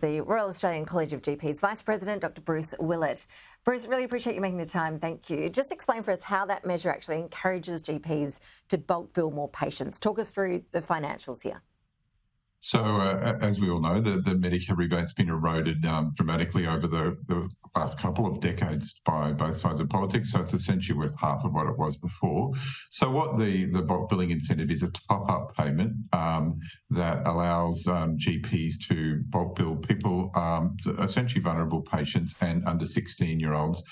The Royal Australian College of GPs Vice President, Dr. Bruce Willett. Bruce, really appreciate you making the time. Thank you. Just explain for us how that measure actually encourages GPs to bulk bill more patients. Talk us through the financials here. So, as we all know, the Medicare rebate's been eroded dramatically over the last couple of decades by both sides of politics. So it's essentially worth half of what it was before. So what the bulk billing incentive is a top-up payment that allows GPs to bulk bill people, essentially vulnerable patients and under 16-year-olds.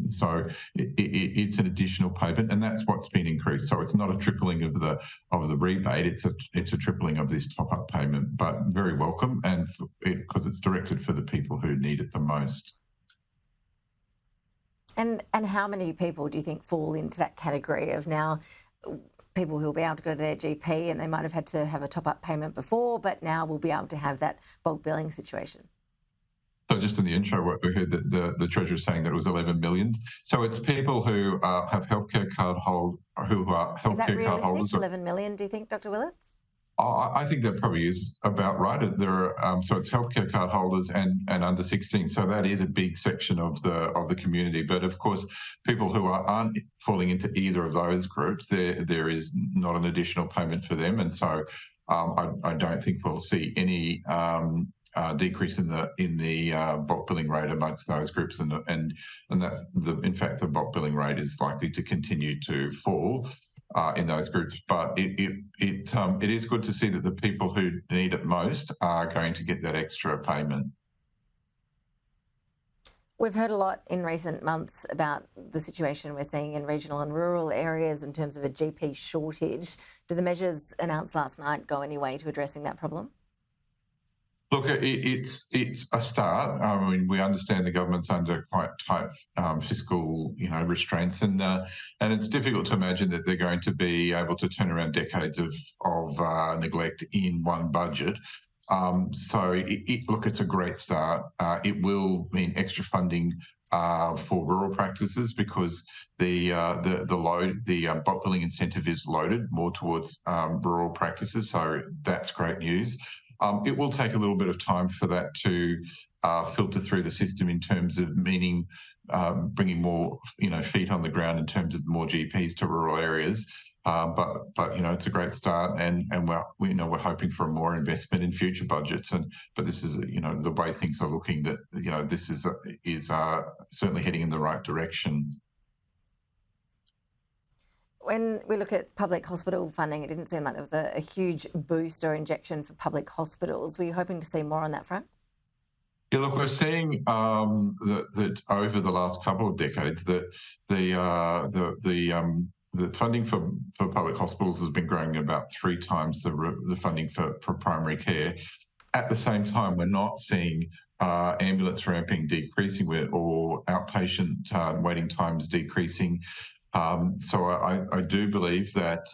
So it's an additional payment, and that's what's been increased. So it's not a tripling of the rebate; it's a tripling of this top-up payment, but very welcome, and because it's directed for the people who need it the most. And how many people do you think fall into that category of now people who will be able to go to their GP and they might have had to have a top-up payment before, but now will be able to have that bulk billing situation? So just in the intro, we heard that the Treasurer saying that it was 11 million. So it's people who have healthcare card hold, who are healthcare card holders. Is that realistic? 11 million, do you think, Dr. Willett? I think that probably is about right. There are, so it's healthcare card holders and under 16. So that is a big section of the community. But of course, people who aren't falling into either of those groups, there is not an additional payment for them. And so I don't think we'll see any decrease in the bulk billing rate amongst those groups, and that's in fact the bulk billing rate is likely to continue to fall in those groups. But it is good to see that the people who need it most are going to get that extra payment. We've heard a lot in recent months about the situation we're seeing in regional and rural areas in terms of a GP shortage. Do the measures announced last night go any way to addressing that problem? Look, it's a start. I mean, we understand the government's under quite tight fiscal, restraints, and it's difficult to imagine that they're going to be able to turn around decades of neglect in one budget. So, it's a great start. It will mean extra funding for rural practices because the bulk billing incentive is loaded more towards rural practices. So that's great news. It will take a little bit of time for that to filter through the system in terms of bringing more, feet on the ground in terms of more GPs to rural areas. But it's a great start, and we're hoping for more investment in future budgets. But this is the way things are looking, that this is certainly heading in the right direction. When we look at public hospital funding, it didn't seem like there was a huge boost or injection for public hospitals. Were you hoping to see more on that front? Yeah, look, we're seeing that over the last couple of decades that the funding for public hospitals has been growing about 3 times the funding for primary care. At the same time, we're not seeing ambulance ramping decreasing or outpatient waiting times decreasing. So I do believe that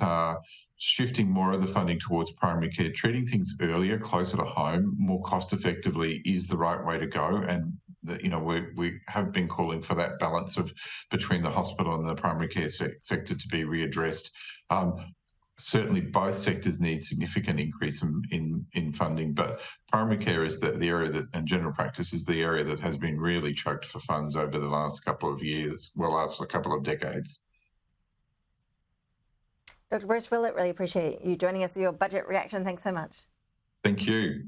shifting more of the funding towards primary care, treating things earlier, closer to home, more cost effectively is the right way to go. And we have been calling for that balance between the hospital and the primary care sector to be readdressed. Certainly, both sectors need significant increase in funding, but primary care is the area and general practice is the area that has been really choked for funds over the last couple of years, last couple of decades. Dr. Bruce Willett, really appreciate you joining us for your budget reaction. Thanks so much. Thank you.